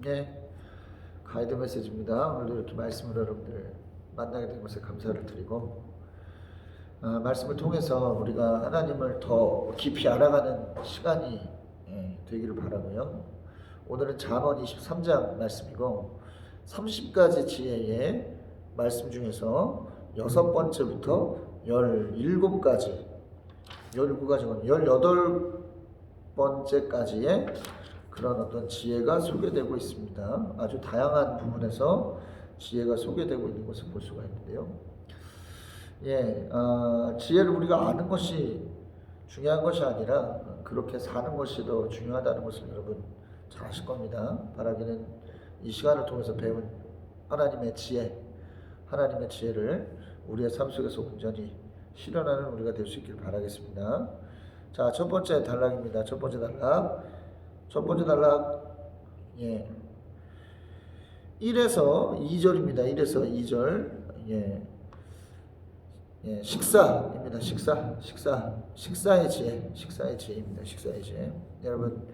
예, 가이드 메시지입니다. 오늘도 이렇게 말씀으로 여러분들 만나게 된 것에 감사를 드리고, 말씀을 통해서 우리가 하나님을 더 깊이 알아가는 시간이 되기를 바라고요. 오늘은 잠언 23장 말씀이고 30가지 지혜의 말씀 중에서 6번째부터 17가지, 18번째까지의 그런 어떤 지혜가 소개되고 있습니다. 아주 다양한 부분에서 지혜가 소개되고 있는 것을 볼 수가 있는데요. 지혜를 우리가 아는 것이 중요한 것이 아니라 그렇게 사는 것이 더 중요하다는 것을 여러분 잘 아실 겁니다. 바라기는 이 시간을 통해서 배운 하나님의 지혜를 우리의 삶 속에서 온전히 실현하는 우리가 될 수 있기를 바라겠습니다. 자, 첫 번째 단락입니다. 첫 번째 단락 1에서 2절입니다. 1에서 2절. 식사입니다. 식사의 지혜입니다. 식사의 지혜. 여러분,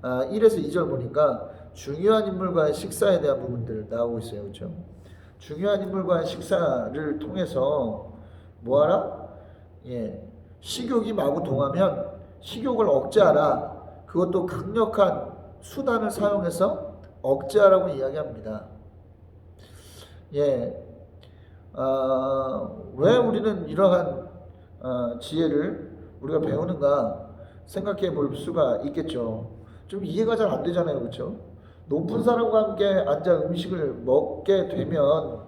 1에서 2절 보니까 중요한 인물과의 식사에 대한 부분들 나오고 있어요. 그렇죠? 중요한 인물과의 식사를 통해서 뭐하라? 식욕이 마구 동하면 식욕을 억제하라. 그것도 강력한 수단을 사용해서 억제하라고 이야기합니다. 왜 우리는 이러한 지혜를 우리가 배우는가 생각해 볼 수가 있겠죠. 좀 이해가 잘 안 되잖아요. 그렇죠? 높은 사람과 함께 앉아 음식을 먹게 되면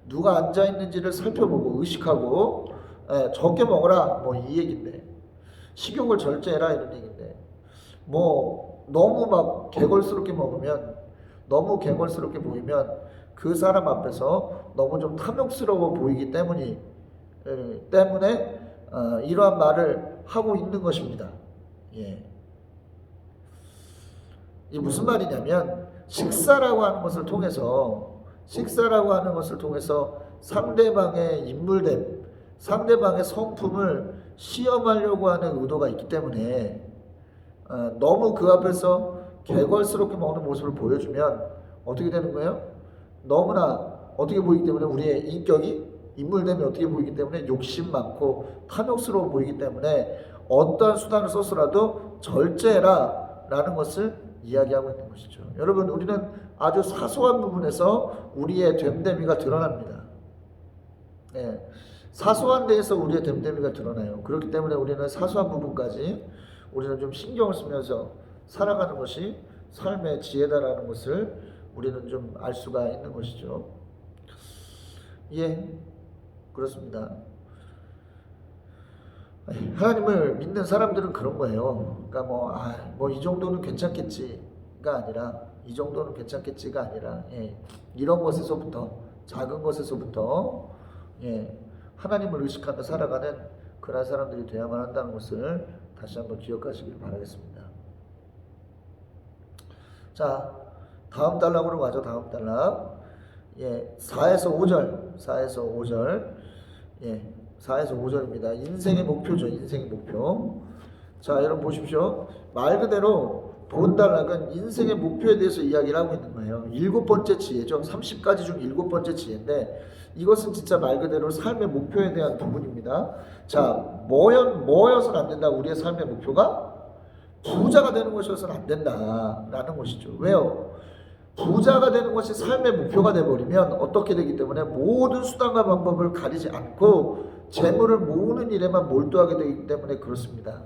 누가 앉아 있는지를 살펴보고 의식하고 적게 먹어라 뭐 이 얘기인데, 식욕을 절제해라 이런 얘기인데, 뭐 너무 막 개걸스럽게 먹으면, 너무 개걸스럽게 보이면 그 사람 앞에서 너무 좀 탐욕스러워 보이기 때문에 이러한 말을 하고 있는 것입니다. 이 무슨 말이냐면, 식사라고 하는 것을 통해서 상대방의 인물됨, 상대방의 성품을 시험하려고 하는 의도가 있기 때문에 너무 그 앞에서 개걸스럽게 먹는 모습을 보여주면 어떻게 되는 거예요? 너무나 어떻게 보이기 때문에 우리의 인물됨이 어떻게 보이기 때문에 욕심 많고 탐욕스러워 보이기 때문에 어떠한 수단을 써서라도 절제해라 라는 것을 이야기하고 있는 것이죠. 여러분, 우리는 아주 사소한 부분에서 우리의 됨됨이가 드러납니다. 사소한 데에서 우리의 됨됨이가 드러나요. 그렇기 때문에 우리는 사소한 부분까지 우리는 좀 신경을 쓰면서 살아가는 것이 삶의 지혜다라는 것을 우리는 좀 알 수가 있는 것이죠. 그렇습니다. 하나님을 믿는 사람들은 그런 거예요. 그러니까 뭐 이 정도는 괜찮겠지가 아니라, 이런 것에서부터, 작은 것에서부터 하나님을 의식하며 살아가는 그런 사람들이 되어야만 한다는 것을 다시 한번 기억하시길 바라겠습니다. 자, 다음 단락으로 가죠. 다음 단락. 4에서 5절입니다. 인생의 목표죠. 인생의 목표. 자, 여러분 보십시오. 말 그대로 본 단락은 인생의 목표에 대해서 이야기를 하고 있는 거예요. 7번째 지혜죠. 30가지 중 7번째 지혜인데, 이것은 진짜 말 그대로 삶의 목표에 대한 부분입니다. 자, 뭐여서는 안 된다. 우리의 삶의 목표가 부자가 되는 것이어서는 안 된다라는 것이죠. 왜요? 부자가 되는 것이 삶의 목표가 되어버리면 어떻게 되기 때문에 모든 수단과 방법을 가리지 않고 재물을 모으는 일에만 몰두하게 되기 때문에 그렇습니다.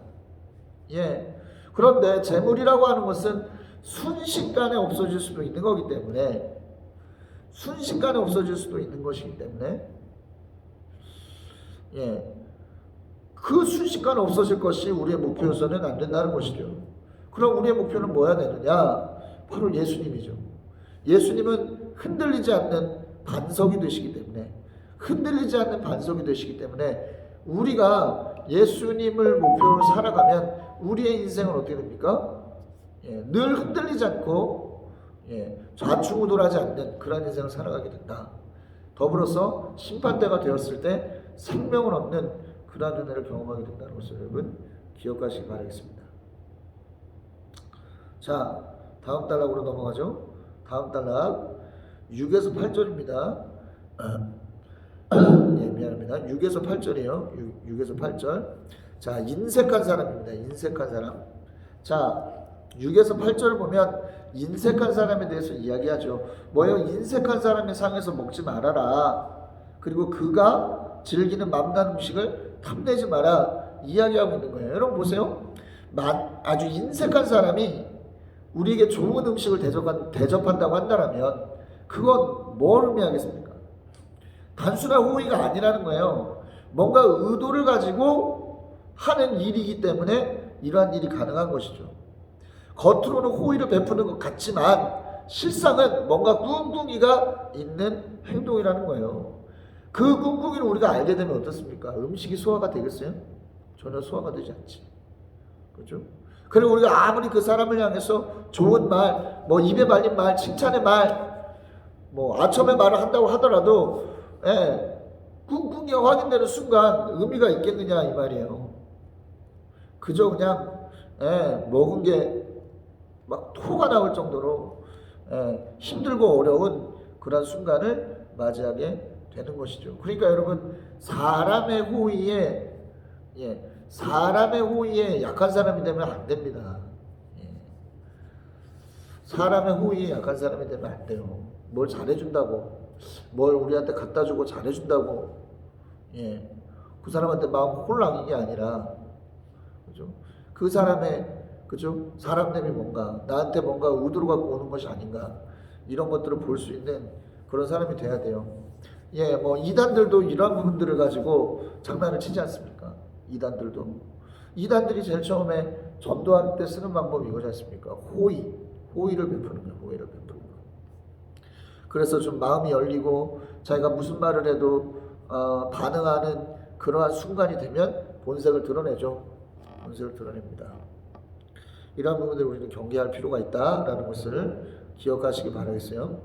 그런데 재물이라고 하는 것은 순식간에 없어질 수도 있는 것이기 때문에 그 순식간에 없어질 것이 우리의 목표여서는 안 된다는 것이죠. 그럼 우리의 목표는 뭐야 되느냐? 바로 예수님이죠. 예수님은 흔들리지 않는 반석이 되시기 때문에 우리가 예수님을 목표로 살아가면 우리의 인생은 어떻게 됩니까? 늘 흔들리지 않고 좌충우돌하지 않는 그런 인생을 살아가게 된다. 더불어서 심판대가 되었을 때 생명을 얻는 그러한 은혜를 경험하게 된다는 것을 여러분 기억하시기 바라겠습니다. 자, 다음 단락으로 넘어가죠. 다음 단락 6에서 8절입니다. 예, 미안합니다. 6에서 8절이에요. 6에서 8절. 자, 인색한 사람입니다. 인색한 사람. 자, 6에서 8절을 보면 인색한 사람에 대해서 이야기하죠. 뭐예요? 인색한 사람의 상에서 먹지 말아라. 그리고 그가 즐기는 맘난 음식을 탐내지 마라. 이야기하고 있는 거예요. 여러분 보세요. 아주 인색한 사람이 우리에게 좋은 음식을 대접한다고 한다면 그건 뭘 의미하겠습니까? 단순한 호의가 아니라는 거예요. 뭔가 의도를 가지고 하는 일이기 때문에 이러한 일이 가능한 것이죠. 겉으로는 호의를 베푸는 것 같지만 실상은 뭔가 꿍꿍이가 있는 행동이라는 거예요. 그 꿍꿍이를 우리가 알게 되면 어떻습니까? 음식이 소화가 되겠어요? 전혀 소화가 되지 않지. 그렇죠? 그리고 우리가 아무리 그 사람을 향해서 좋은 말, 뭐 입에 발린 말, 칭찬의 말, 뭐 아첨의 말을 한다고 하더라도 꿍꿍이가 확인되는 순간 의미가 있겠느냐 이 말이에요. 그저 그냥 먹은 게 막 토가 나올 정도로 힘들고 어려운 그런 순간을 맞이하게 되는 것이죠. 그러니까 여러분 사람의 호의에 약한 사람이 되면 안 됩니다. 사람의 호의에 약한 사람이 되면 안 돼요. 뭘 잘해준다고, 뭘 우리한테 갖다 주고 잘해준다고, 그 사람한테 마음 홀랑인 게 아니라, 그죠? 그 사람의, 그죠? 사람됨이 뭔가, 나한테 뭔가 의도로 갖고 오는 것이 아닌가, 이런 것들을 볼 수 있는 그런 사람이 돼야 돼요. 뭐 이단들도 이런 부분들을 가지고 장난을 치지 않습니까? 이단들이 제일 처음에 전도할 때 쓰는 방법이 이거지 않습니까? 호의를 베푸는 거예요. 호의를 베푸는 거. 그래서 좀 마음이 열리고 자기가 무슨 말을 해도 반응하는 그러한 순간이 되면 본색을 드러내죠. 본색을 드러냅니다. 이러한 부분들을 우리는 경계할 필요가 있다라는 것을 기억하시기 바라겠어요.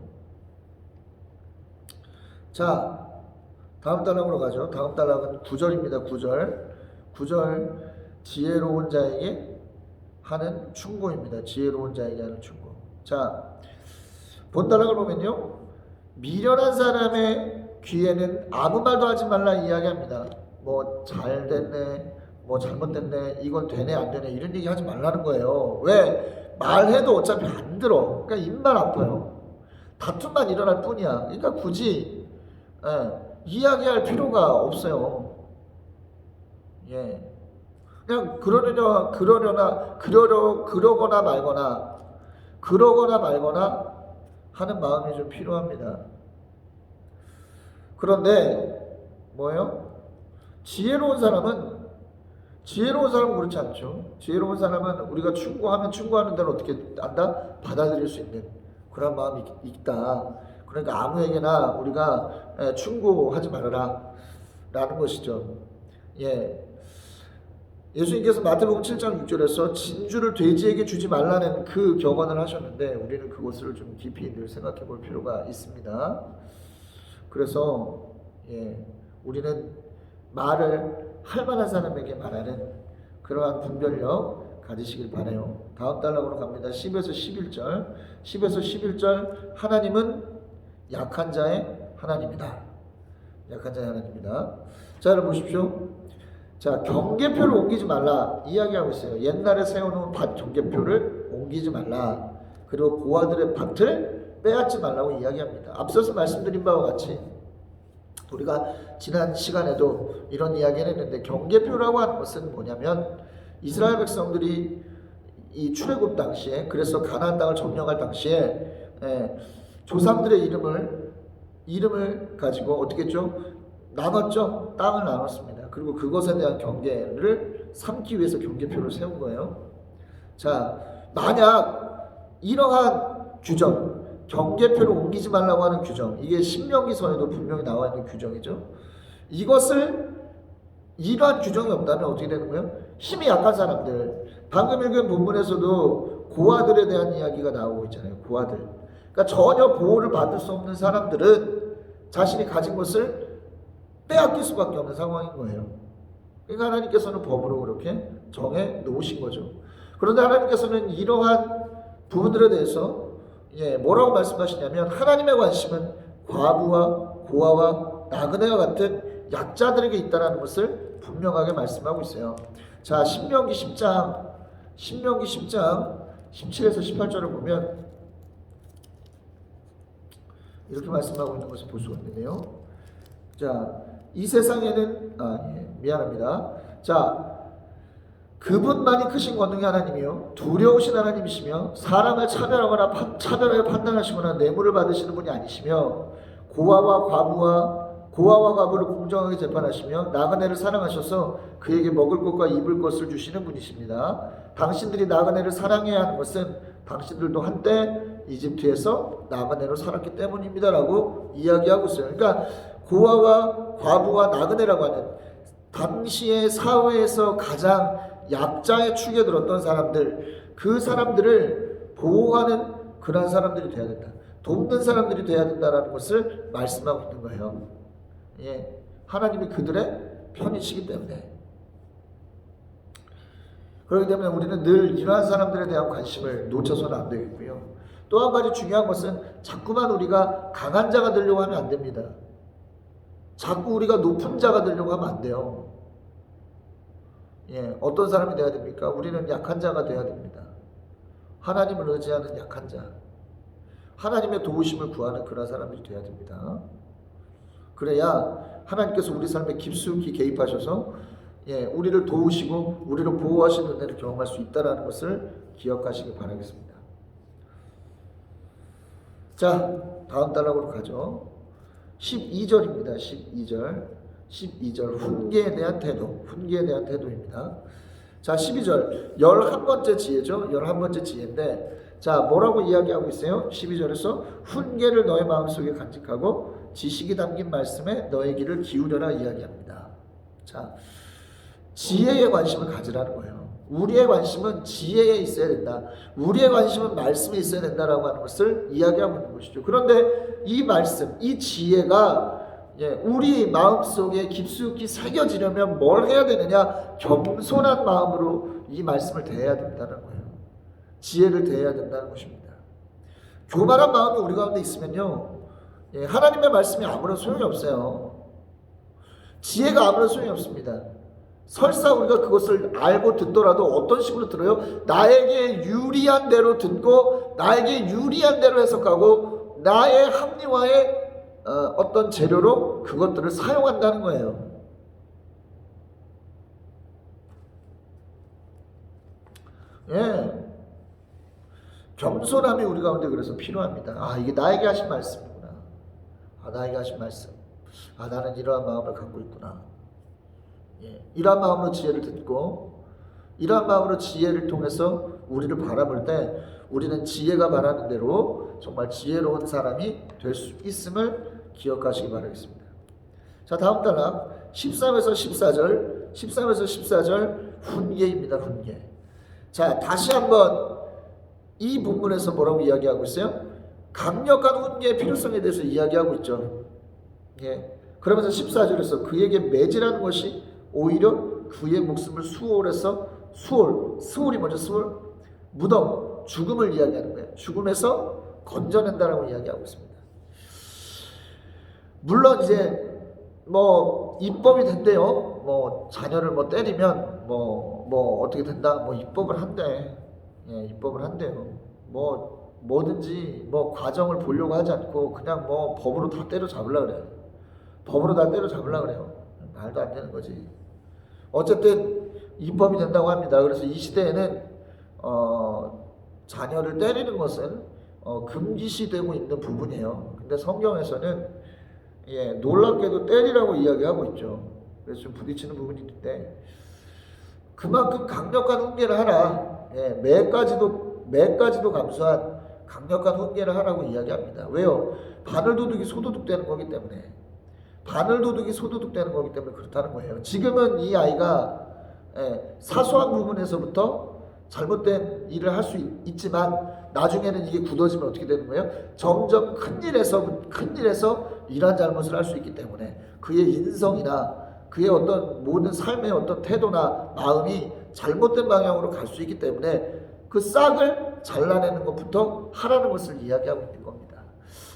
자, 다음 단락으로 가죠. 다음 단락은 9절입니다. 9절 지혜로운 자에게 하는 충고입니다. 지혜로운 자에게 하는 충고. 자, 본 단락을 보면요. 미련한 사람의 귀에는 아무 말도 하지 말라 이야기합니다. 뭐 잘 됐네, 뭐 잘못됐네, 이건 되네 안 되네 이런 얘기 하지 말라는 거예요. 왜? 말해도 어차피 안 들어. 그러니까 입만 아파요. 다툼만 일어날 뿐이야. 그러니까 굳이 이야기할 필요가 없어요. 그냥 그러거나 말거나 하는 마음이 좀 필요합니다. 그런데 뭐예요? 지혜로운 사람은 그렇지 않죠. 지혜로운 사람은 우리가 충고하면 충고하는 대로 어떻게 한다? 받아들일 수 있는 그런 마음이 있다. 그러니까 아무에게나 우리가 충고하지 말아라 라는 것이죠. 예수님께서 마태복음 7장 6절에서 진주를 돼지에게 주지 말라는 그 격언을 하셨는데 우리는 그것을 좀 깊이 늘 생각해 볼 필요가 있습니다. 그래서 우리는 말을 할 만한 사람에게 말하는 그러한 분별력 가지시길 바라요. 다음 단락으로 갑니다. 10에서 11절 하나님은 약한 자의 하나님이다. 약한 자의 하나님이다. 자, 여러분 보십시오. 자, 경계표를 옮기지 말라 이야기하고 있어요. 옛날에 세워놓은 밭 경계표를 옮기지 말라. 그리고 고아들의 밭을 빼앗지 말라고 이야기합니다. 앞서서 말씀드린 바와 같이 우리가 지난 시간에도 이런 이야기를 했는데 경계표라고 하는 것은 뭐냐면 이스라엘 백성들이 이 출애굽 당시에 그래서 가나안 땅을 점령할 당시에 조상들의 이름을 가지고 어떻게 했죠? 나눴죠. 땅을 나눴습니다. 그리고 그것에 대한 경계를 삼기 위해서 경계표를 세운 거예요. 자, 만약 이러한 규정, 경계표를 옮기지 말라고 하는 규정, 이게 신명기서에도 분명히 나와 있는 규정이죠. 이러한 규정이 없다면 어떻게 되는 거예요? 힘이 약한 사람들, 방금 읽은 본문에서도 고아들에 대한 이야기가 나오고 있잖아요. 고아들. 그러니까 전혀 보호를 받을 수 없는 사람들은 자신이 가진 것을 빼앗길 수밖에 없는 상황인 거예요. 그러니까 하나님께서는 법으로 그렇게 정해 놓으신 거죠. 그런데 하나님께서는 이러한 부분들에 대해서 뭐라고 말씀하시냐면 하나님의 관심은 과부와 고아와 나그네와 같은 약자들에게 있다는 것을 분명하게 말씀하고 있어요. 자, 신명기 10장 17에서 18절을 보면 이렇게 말씀하고 있는 것을 볼 수가 있는데요. 자, 이 세상에는 미안합니다. 자, 그분만이 크신 권능의 하나님이요 두려우신 하나님이시며 사람을 차별하거나 차별하여 판단하시거나 뇌물을 받으시는 분이 아니시며 고아와 과부를 공정하게 재판하시며 나그네를 사랑하셔서 그에게 먹을 것과 입을 것을 주시는 분이십니다. 당신들이 나그네를 사랑해야 하는 것은 당신들도 한때 이집트에서 나그네로 살았기 때문입니다라고 이야기하고 있어요. 그러니까 고아와 과부와 나그네라고 하는 당시의 사회에서 가장 약자의 축에 들었던 사람들, 그 사람들을 보호하는 그런 사람들이 돼야 된다. 돕는 사람들이 돼야 된다는 것을 말씀하고 있는 거예요. 하나님이 그들의 편이시기 때문에. 그렇기 때문에 우리는 늘 이러한 사람들에 대한 관심을 놓쳐서는 안 되겠고요. 또 한 가지 중요한 것은 자꾸만 우리가 강한 자가 되려고 하면 안 됩니다. 자꾸 우리가 높은 자가 되려고 하면 안 돼요. 어떤 사람이 돼야 됩니까? 우리는 약한 자가 돼야 됩니다. 하나님을 의지하는 약한 자, 하나님의 도우심을 구하는 그런 사람들이 돼야 됩니다. 그래야 하나님께서 우리 삶에 깊숙이 개입하셔서 우리를 도우시고 우리를 보호하시는 은혜를 경험할 수 있다는 것을 기억하시기 바라겠습니다. 자, 다음 단락으로 가죠. 12절입니다. 12절 훈계에 대한 태도입니다. 자, 12절 11번째 지혜죠. 11번째 지혜인데, 자, 뭐라고 이야기하고 있어요? 12절에서 훈계를 너의 마음속에 간직하고 지식이 담긴 말씀에 너의 귀를 기울여라 이야기합니다. 자, 지혜에 관심을 가지라는 거예요. 우리의 관심은 지혜에 있어야 된다. 우리의 관심은 말씀에 있어야 된다라고 하는 것을 이야기하고 있는 것이죠. 그런데 이 말씀, 이 지혜가 우리 마음속에 깊숙이 새겨지려면 뭘 해야 되느냐? 겸손한 마음으로 이 말씀을 대해야 된다는 거예요. 지혜를 대해야 된다는 것입니다. 교만한 마음이 우리 가운데 있으면요, 하나님의 말씀이 아무런 소용이 없어요. 지혜가 아무런 소용이 없습니다. 설사 우리가 그것을 알고 듣더라도 어떤 식으로 들어요? 나에게 유리한 대로 듣고 나에게 유리한 대로 해석하고 나의 합리화의 어떤 재료로 그것들을 사용한다는 거예요. 겸손함이 우리 가운데 그래서 필요합니다. 이게 나에게 하신 말씀이구나. 나에게 하신 말씀. 나는 이러한 마음을 갖고 있구나. 이러한 마음으로 지혜를 듣고 이러한 마음으로 지혜를 통해서 우리를 바라볼 때 우리는 지혜가 말하는 대로 정말 지혜로운 사람이 될 수 있음을 기억하시기 바라겠습니다. 자, 다음 단락 13에서 14절 훈계입니다. 훈계. 자, 다시 한번 이 본문에서 뭐라고 이야기하고 있어요? 강력한 훈계의 필요성에 대해서 이야기하고 있죠. 그러면서 14절에서 그에게 매질하는 것이 오히려 그의 목숨을 수월해서 수월이 뭐죠? 수월? 무덤, 죽음을 이야기하는 거예요. 죽음에서 건져낸다라고 이야기하고 있습니다. 물론 이제 입법이 된대요. 자녀를 때리면 어떻게 된다? 입법을 한대. 입법을 한대요. 뭐든지 과정을 보려고 하지 않고 그냥 법으로 다 때려잡으려고 그래요. 법으로 다 때려잡으려고 그래요. 말도 안 되는 거지. 어쨌든 입법이 된다고 합니다. 그래서 이 시대에는 자녀를 때리는 것은 금기시되고 있는 부분이에요. 근데 성경에서는 놀랍게도 때리라고 이야기하고 있죠. 그래서 좀 부딪히는 부분이 있는데 그만큼 강력한 훈계를 하라. 매까지도 감수한 강력한 훈계를 하라고 이야기합니다. 왜요? 바늘도둑이 소도둑되는 거기 때문에. 그렇다는 거예요. 지금은 이 아이가 사소한 부분에서부터 잘못된 일을 할 수 있지만 나중에는 이게 굳어지면 어떻게 되는 거예요? 점점 큰 일에서 이러한 잘못을 할 수 있기 때문에 그의 인성이나 그의 어떤 모든 삶의 어떤 태도나 마음이 잘못된 방향으로 갈 수 있기 때문에 그 싹을 잘라내는 것부터 하라는 것을 이야기하고 있는 겁니다.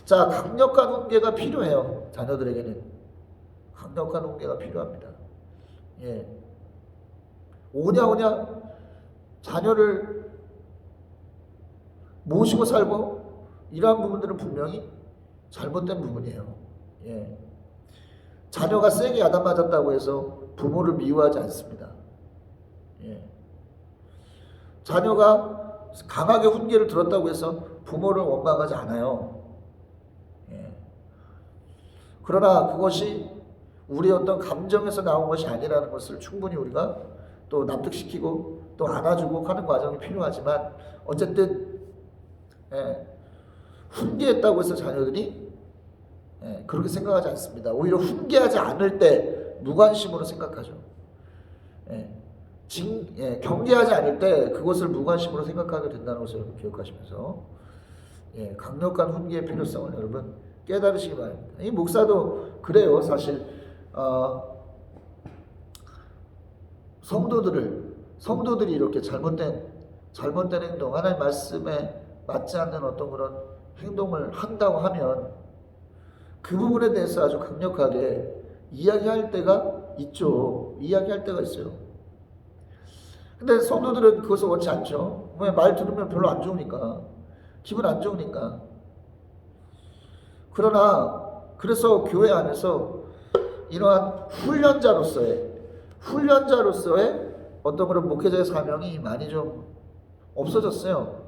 자, 강력한 훈계가 필요해요. 자녀들에게는 강력한 훈계가 필요합니다. 예, 오냐 자녀를 모시고 살고 이러한 부분들은 분명히 잘못된 부분이에요. 예, 자녀가 세게 야단맞았다고 해서 부모를 미워하지 않습니다. 예, 자녀가 강하게 훈계를 들었다고 해서 부모를 원망하지 않아요. 예, 그러나 그것이 우리 어떤 감정에서 나온 것이 아니라는 것을 충분히 우리가 또 납득시키고 또 안아주고 하는 과정이 필요하지만 어쨌든 훈계했다고 해서 자녀들이 그렇게 생각하지 않습니다. 오히려 훈계하지 않을 때 무관심으로 생각하죠. 경계하지 않을 때 그것을 무관심으로 생각하게 된다는 것을 여러분 기억하시면서 강력한 훈계의 필요성을 여러분 깨달으시기 바랍니다. 이 목사도 그래요. 사실 성도들이 이렇게 잘못된 행동, 하나님 말씀에 맞지 않는 어떤 그런 행동을 한다고 하면 그 부분에 대해서 아주 강력하게 이야기할 때가 있죠. 이야기할 때가 있어요. 근데 성도들은 그것을 원치 않죠. 왜? 말 들으면 별로 안 좋으니까, 기분 안 좋으니까. 그러나 그래서 교회 안에서 이러한 훈련자로서의 어떤 그런 목회자의 사명이 많이 좀 없어졌어요.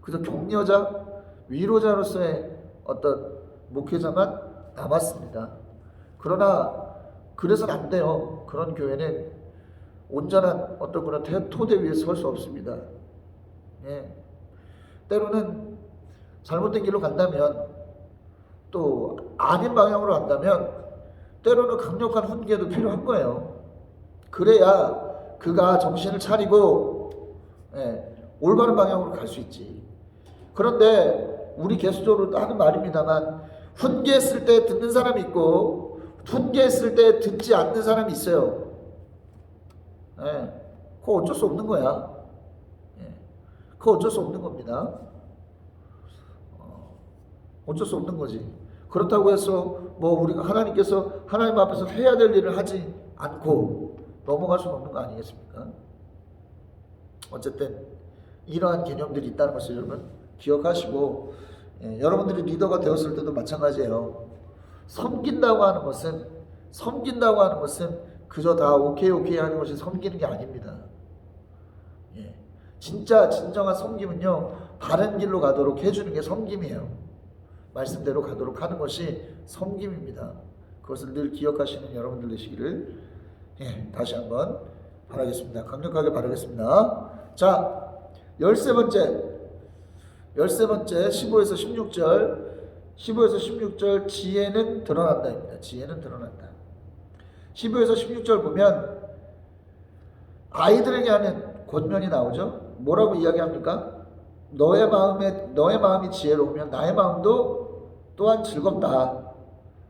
그래서 격려자, 위로자로서의 어떤 목회자만 남았습니다. 그러나 그래서는 안 돼요. 그런 교회는 온전한 어떤 그런 토대 위에 설 수 없습니다. 때로는 잘못된 길로 간다면, 또 아닌 방향으로 간다면 때로는 강력한 훈계도 필요한 거예요. 그래야 그가 정신을 차리고 올바른 방향으로 갈 수 있지. 그런데 우리 개수적으로 하는 말입니다만, 훈계했을 때 듣는 사람이 있고 훈계했을 때 듣지 않는 사람이 있어요. 그거 어쩔 수 없는 거야. 그거 어쩔 수 없는 겁니다. 어쩔 수 없는 거지. 그렇다고 해서 뭐 우리가 하나님께서 하나님 앞에서 해야 될 일을 하지 않고 넘어갈 수는 없는 거 아니겠습니까? 어쨌든 이러한 개념들이 있다는 것을 여러분 기억하시고, 여러분들이 리더가 되었을 때도 마찬가지예요. 섬긴다고 하는 것은 그저 다 오케이 하는 것이 섬기는 게 아닙니다. 진정한 섬김은요, 바른 길로 가도록 해주는 게 섬김이에요. 말씀대로 가도록 하는 것이 섬김입니다. 그것을 늘 기억하시는 여러분들 되시기를 다시 한번 바라겠습니다. 강력하게 바라겠습니다. 자, 13번째 15에서 16절 지혜는 드러난다입니다. 지혜는 드러난다. 15에서 16절 보면 아이들에게 하는 권면이 나오죠. 뭐라고 이야기합니까? 너의 마음이 지혜로우면 나의 마음도 또한 즐겁다.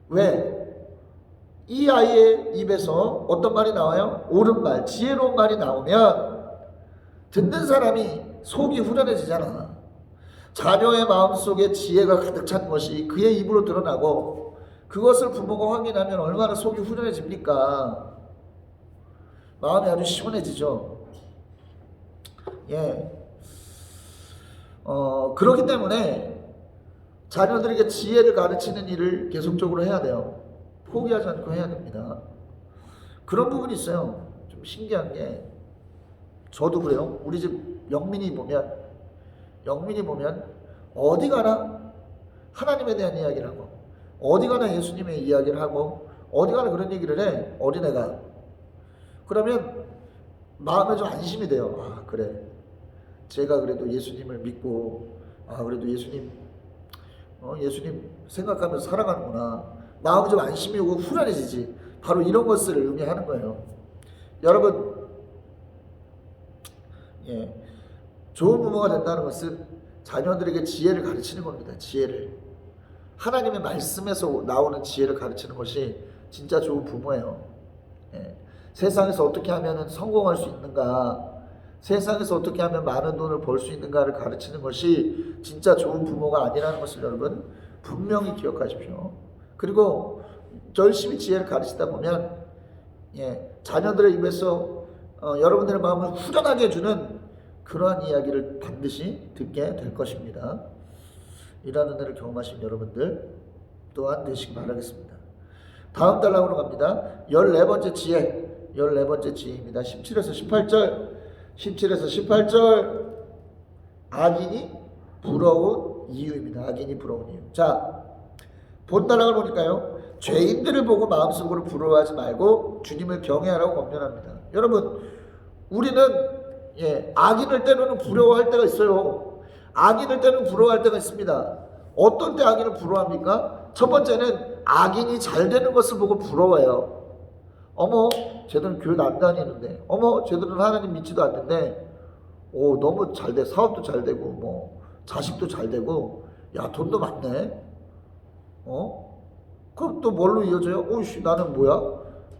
왜? 이 아이의 입에서 어떤 말이 나와요? 옳은 말, 지혜로운 말이 나오면 듣는 사람이 속이 후련해지잖아. 자녀의 마음속에 지혜가 가득 찬 것이 그의 입으로 드러나고 그것을 부모가 확인하면 얼마나 속이 후련해집니까? 마음이 아주 시원해지죠. 그렇기 때문에 자녀들에게 지혜를 가르치는 일을 계속적으로 해야 돼요. 포기하지 않고 해야 됩니다. 그런 부분이 있어요. 좀 신기한 게, 저도 그래요. 우리 집 영민이 보면 어디 가나 하나님에 대한 이야기를 하고, 어디 가나 예수님의 이야기를 하고, 어디 가나 그런 얘기를 해. 어린애가. 그러면 마음에 좀 안심이 돼요. 아, 그래, 제가 그래도 예수님을 믿고, 그래도 예수님 생각하면서 살아가는구나. 마음이 좀 안심이 오고 후련해지지. 바로 이런 것을 의미하는 거예요. 여러분, 좋은 부모가 된다는 것은 자녀들에게 지혜를 가르치는 겁니다. 지혜를. 하나님의 말씀에서 나오는 지혜를 가르치는 것이 진짜 좋은 부모예요. 세상에서 어떻게 하면 성공할 수 있는가, 세상에서 어떻게 하면 많은 돈을 벌 수 있는가를 가르치는 것이 진짜 좋은 부모가 아니라는 것을 여러분 분명히 기억하십시오. 그리고 열심히 지혜를 가르치다 보면 자녀들의 입에서 여러분들의 마음을 후련하게 해주는 그러한 이야기를 반드시 듣게 될 것입니다. 이러한 은혜를 경험하신 여러분들 또한 되시기 바라겠습니다. 다음 단락으로 갑니다. 14번째 지혜, 14번째 지혜입니다. 17에서 18절, 17에서 18절. 악인이 부러운 이유입니다. 악인이 부러운 이유. 자, 본 단락을 보니까요, 죄인들을 보고 마음속으로 부러워하지 말고 주님을 경외하라고 권면합니다. 여러분, 우리는 악인을 때로는 부러워할 때가 있어요. 악인을 때로는 부러워할 때가 있습니다. 어떤 때 악인을 부러워합니까? 첫 번째는 악인이 잘 되는 것을 보고 부러워해요. 어머, 쟤들은 교회도 안 다니는데, 어머, 쟤들은 하나님 믿지도 않는데, 오, 너무 잘 돼. 사업도 잘 되고, 뭐 자식도 잘 되고, 야, 돈도 많네. 그럼 또 뭘로 이어져요? 오이씨, 나는 뭐야?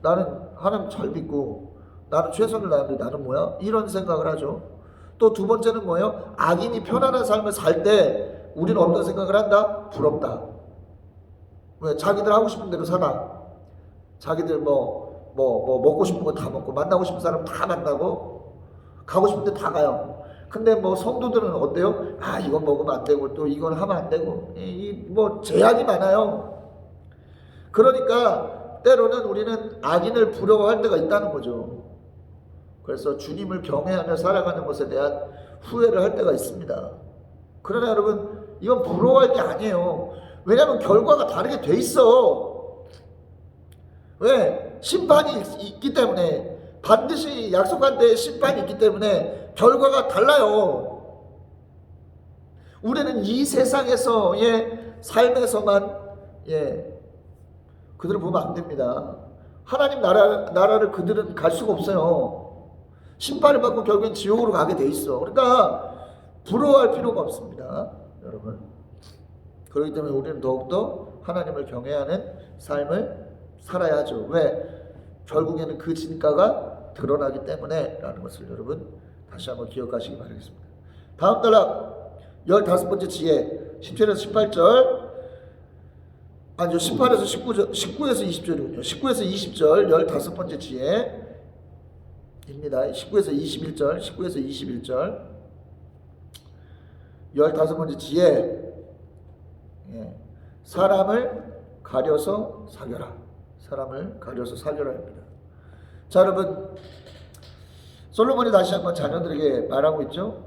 나는 하나님 잘 믿고 나는 최선을 다하는데 나는 뭐야? 이런 생각을 하죠. 또 두 번째는 뭐예요? 악인이 편안한 삶을 살 때 우리는 어떤 생각을 한다? 부럽다. 왜? 자기들 하고 싶은 대로 살아. 자기들 뭐 먹고 싶은 거 다 먹고 만나고 싶은 사람 다 만나고 가고 싶은 데 다 가요. 근데 뭐 성도들은 어때요? 아, 이건 먹으면 안 되고 또 이건 하면 안 되고 뭐 제약이 많아요. 그러니까 때로는 우리는 악인을 부러워할 때가 있다는 거죠. 그래서 주님을 경외하며 살아가는 것에 대한 후회를 할 때가 있습니다. 그러나 여러분, 이건 부러워할 게 아니에요. 왜냐하면 결과가 다르게 돼 있어. 왜? 심판이 있기 때문에, 반드시 약속한 때에 심판이 있기 때문에 결과가 달라요. 우리는 이 세상에서의 삶에서만 그들을 보면 안 됩니다. 하나님 나라를 그들은 갈 수가 없어요. 심판을 받고 결국엔 지옥으로 가게 돼 있어. 그러니까 부러워할 필요가 없습니다, 여러분. 그렇기 때문에 우리는 더욱더 하나님을 경외하는 삶을 살아야죠. 왜? 결국에는 그 진가가 드러나기 때문에 라는 것을 여러분 다시 한번 기억하시기 바라겠습니다. 다음 단락 15번째 지혜 17에서 18절, 아니죠, 18에서 19에서 20절이군요. 19에서 20절 15번째 지혜입니다. 19에서 21절, 19에서 21절 15번째 지혜. 사람을 가려서 사겨라. 사람을 가려서 사겨라 합니다. 자, 여러분, 솔로몬이 다시 한번 자녀들에게 말하고 있죠.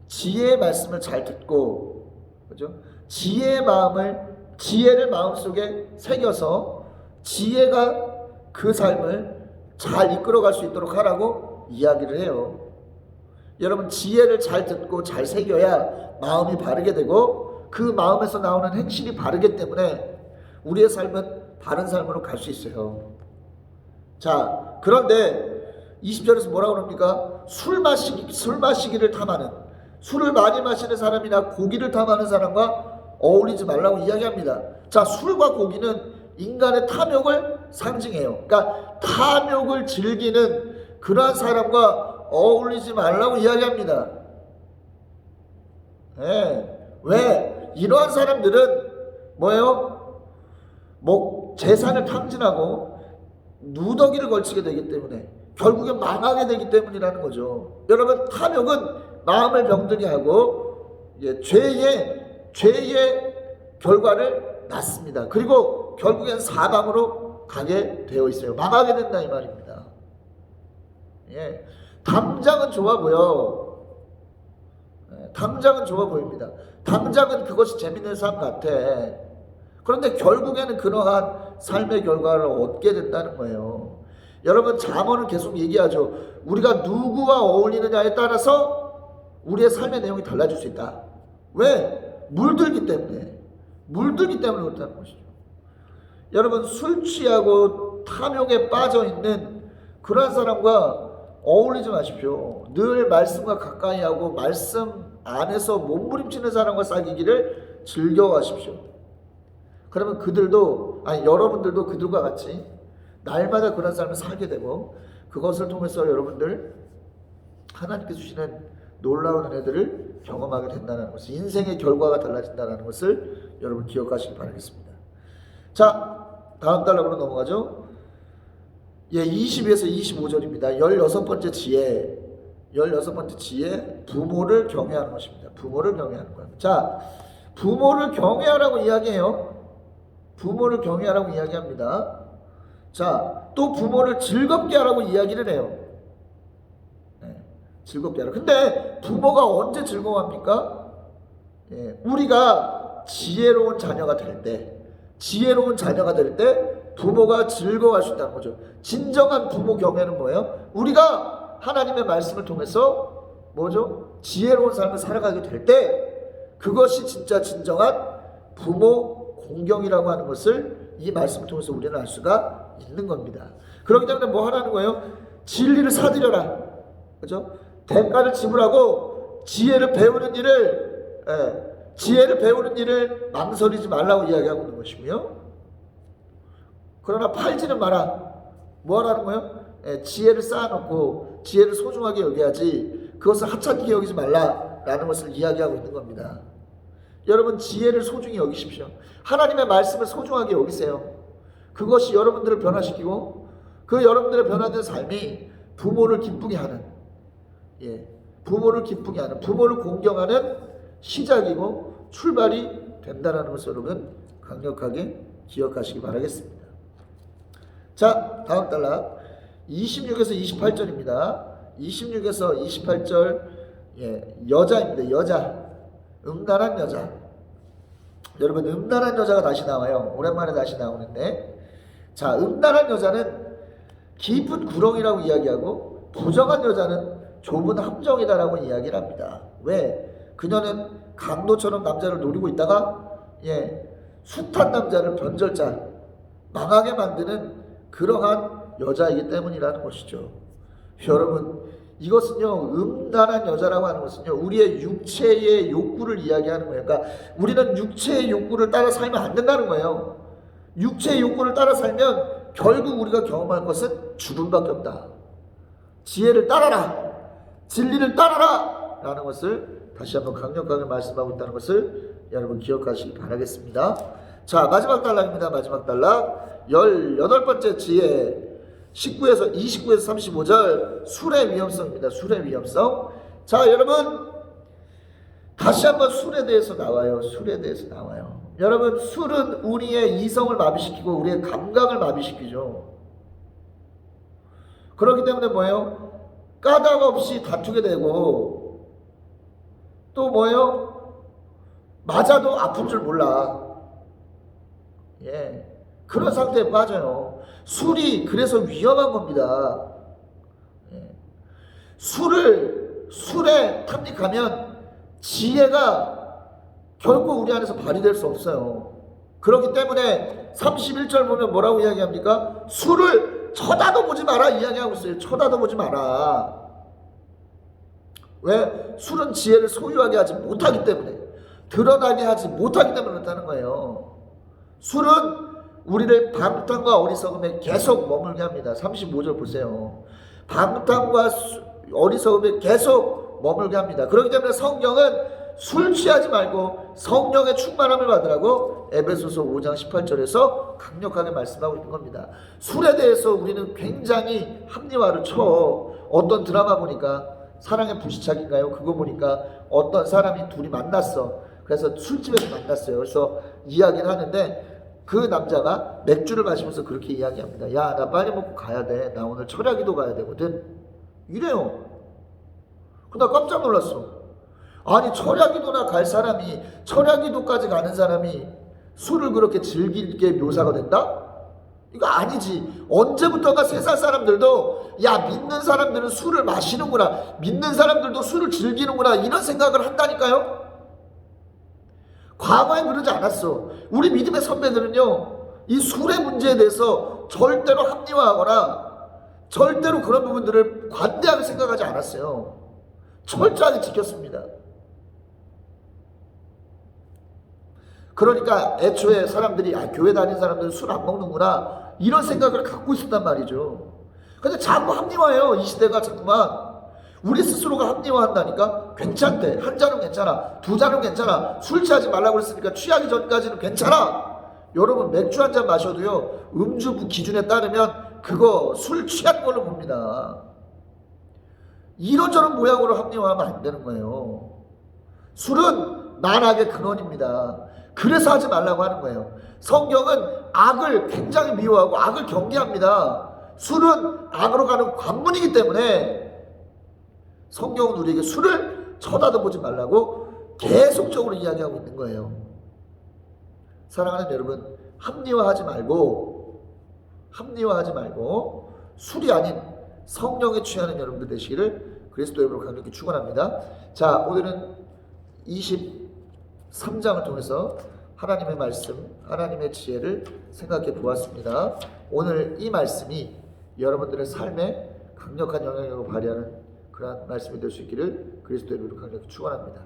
지혜의 말씀을 잘 듣고, 그죠? 지혜를 마음속에 새겨서 지혜가 그 삶을 잘 이끌어갈 수 있도록 하라고 이야기를 해요. 여러분, 지혜를 잘 듣고 잘 새겨야 마음이 바르게 되고 그 마음에서 나오는 행실이 바르기 때문에 우리의 삶은 바른 삶으로 갈 수 있어요. 자, 그런데 20절에서 뭐라고 그럽니까? 술 마시기를 탐하는, 술을 많이 마시는 사람이나 고기를 탐하는 사람과 어울리지 말라고 이야기합니다. 자, 술과 고기는 인간의 탐욕을 상징해요. 그러니까 탐욕을 즐기는 그러한 사람과 어울리지 말라고 이야기합니다. 왜? 이러한 사람들은 뭐예요? 재산을 탕진하고 누더기를 걸치게 되기 때문에 결국엔 망하게 되기 때문이라는 거죠. 여러분, 탐욕은 마음을 병들게 하고 죄의 결과를 낳습니다. 그리고 결국엔 사방으로 가게 되어 있어요. 망하게 된다 이 말입니다. 당장은 좋아 보여. 당장은 좋아 보입니다. 당장은 그것이 재밌는 삶 같아. 그런데 결국에는 그러한 삶의 결과를 얻게 된다는 거예요. 여러분, 잠언은 계속 얘기하죠. 우리가 누구와 어울리느냐에 따라서 우리의 삶의 내용이 달라질 수 있다. 왜? 물들기 때문에 그렇다는 것이죠. 여러분, 술 취하고 탐욕에 빠져 있는 그러한 사람과 어울리지 마십시오. 늘 말씀과 가까이 하고 말씀 안에서 몸부림치는 사람과 사귀기를 즐겨가십시오. 그러면 여러분들도 그들과 같이 날마다 그런 삶을 살게 되고 그것을 통해서 여러분들 하나님께서 주시는 놀라운 은혜들을 경험하게 된다는 것을, 인생의 결과가 달라진다는 것을 여러분 기억하시기 바라겠습니다. 자, 다음 단락으로 넘어가죠. 20에서 25절입니다. 16번째 지혜, 16번째 지혜, 부모를 경외하는 것입니다. 부모를 경외하는 거예요. 자, 부모를 경외하라고 이야기해요. 부모를 경외하라고 이야기합니다. 자, 또 부모를 즐겁게 하라고 이야기를 해요. 네, 즐겁게 하라. 근데 부모가 언제 즐거워합니까? 우리가 지혜로운 자녀가 될 때, 지혜로운 자녀가 될 때 부모가 즐거워할 수 있다는 거죠. 진정한 부모 경외는 뭐예요? 우리가 하나님의 말씀을 통해서 뭐죠? 지혜로운 삶을 살아가게 될 때, 그것이 진짜 진정한 부모 공경이라고 하는 것을 이 말씀을 통해서 우리는 알 수가 있는 겁니다. 그렇기 때문에 뭐 하라는 거예요? 진리를 사들여라. 그죠? 대가를 지불하고 지혜를 배우는 일을 망설이지 말라고 이야기하고 있는 것이고요. 그러나 팔지는 마라. 뭐 하라는 거예요? 지혜를 쌓아놓고 지혜를 소중하게 여겨야지 그것을 하찮게 여기지 말라라는 것을 이야기하고 있는 겁니다. 여러분, 지혜를 소중히 여기십시오. 하나님의 말씀을 소중하게 여기세요. 그것이 여러분들을 변화시키고 그 여러분들의 변화된 삶이 부모를 기쁘게 하는, 부모를 기쁘게 하는, 부모를 공경하는 시작이고 출발이 된다는 것을 여러분 강력하게 기억하시기 바라겠습니다. 자, 다음 단락 26에서 28절입니다. 26에서 28절, 여자입니다. 여자, 음란한 여자. 여러분, 음란한 여자가 다시 나와요. 오랜만에 다시 나오는데, 자, 음란한 여자는 깊은 구렁이라고 이야기하고 부정한 여자는 좁은 함정이다라고 이야기를 합니다. 왜? 그녀는 강도처럼 남자를 노리고 있다가 숱한 남자를 변절자, 망하게 만드는 그러한 여자이기 때문이라는 것이죠. 여러분, 이것은요, 음란한 여자라고 하는 것은요, 우리의 육체의 욕구를 이야기하는 거예요. 그러니까 우리는 육체의 욕구를 따라 살면 안 된다는 거예요. 육체의 욕구를 따라 살면 결국 우리가 경험할 것은 죽음밖에 없다. 지혜를 따라라, 진리를 따라라 라는 것을 다시 한번 강력하게 말씀하고 있다는 것을 여러분 기억하시기 바라겠습니다. 자, 마지막 단락입니다. 마지막 단락 18번째 지혜, 29에서 35절, 술의 위험성입니다. 술의 위험성. 자, 여러분, 다시 한번 술에 대해서 나와요. 술에 대해서 나와요. 여러분, 술은 우리의 이성을 마비시키고 우리의 감각을 마비시키죠. 그렇기 때문에 뭐예요? 까닭 없이 다투게 되고, 또 뭐예요? 맞아도 아픈 줄 몰라. 그런 상태에 빠져요. 술이 그래서 위험한 겁니다. 술에 탐닉하면 지혜가 결코 우리 안에서 발휘될 수 없어요. 그렇기 때문에 31절 보면 뭐라고 이야기합니까? 술을 쳐다도 보지 마라 이야기하고 있어요. 쳐다도 보지 마라. 왜? 술은 지혜를 소유하게 하지 못하기 때문에, 드러나게 하지 못하기 때문에 그렇다는 거예요. 술은 우리를 방탕과 어리석음에 계속 머물게 합니다. 35절 보세요. 방탕과 어리석음에 계속 머물게 합니다. 그렇기 때문에 성경은 술 취하지 말고 성령의 충만함을 받으라고 에베소서 5장 18절에서 강력하게 말씀하고 있는 겁니다. 술에 대해서 우리는 굉장히 합리화를 쳐. 어떤 드라마 보니까, 사랑의 불시착인가요? 그거 보니까 어떤 사람이 둘이 만났어. 그래서 술집에서 만났어요. 그래서 이야기를 하는데 그 남자가 맥주를 마시면서 그렇게 이야기합니다. 야, 나 빨리 먹고 가야 돼. 나 오늘 철야기도 가야 되거든. 이래요. 나 깜짝 놀랐어. 아니, 철야기도나 갈 사람이, 철야기도까지 가는 사람이 술을 그렇게 즐기게 묘사가 된다? 이거 아니지. 언제부턴가 세상 사람들도 야, 믿는 사람들은 술을 마시는구나, 믿는 사람들도 술을 즐기는구나, 이런 생각을 한다니까요. 과거엔 그러지 않았어. 우리 믿음의 선배들은요, 이 술의 문제에 대해서 절대로 합리화하거나 절대로 그런 부분들을 관대하게 생각하지 않았어요. 철저하게 지켰습니다. 그러니까 애초에 사람들이 교회 다니는 사람들은 술 안 먹는구나, 이런 생각을 갖고 있었단 말이죠. 근데 자꾸 합리화해요. 이 시대가 자꾸만. 우리 스스로가 합리화한다니까. 괜찮대. 한 잔은 괜찮아. 두 잔은 괜찮아. 술 취하지 말라고 그랬으니까 취하기 전까지는 괜찮아. 여러분 맥주 한 잔 마셔도요, 음주부 기준에 따르면 그거 술 취한 걸로 봅니다. 이런저런 모양으로 합리화하면 안 되는 거예요. 술은 만악의 근원입니다. 그래서 하지 말라고 하는 거예요. 성경은 악을 굉장히 미워하고 악을 경계합니다. 술은 악으로 가는 관문이기 때문에 성경은 우리에게 술을 쳐다도 보지 말라고 계속적으로 이야기하고 있는 거예요. 사랑하는 여러분, 합리화하지 말고 술이 아닌 성령에 취하는 여러분들 되시기를 그리스도 이름으로 강력히 축원합니다. 자, 오늘은 23장을 통해서 하나님의 말씀, 하나님의 지혜를 생각해 보았습니다. 오늘 이 말씀이 여러분들의 삶에 강력한 영향력을 발휘하는 그러한 말씀이 될 수 있기를 그리스도 이름으로 강력히 축원합니다.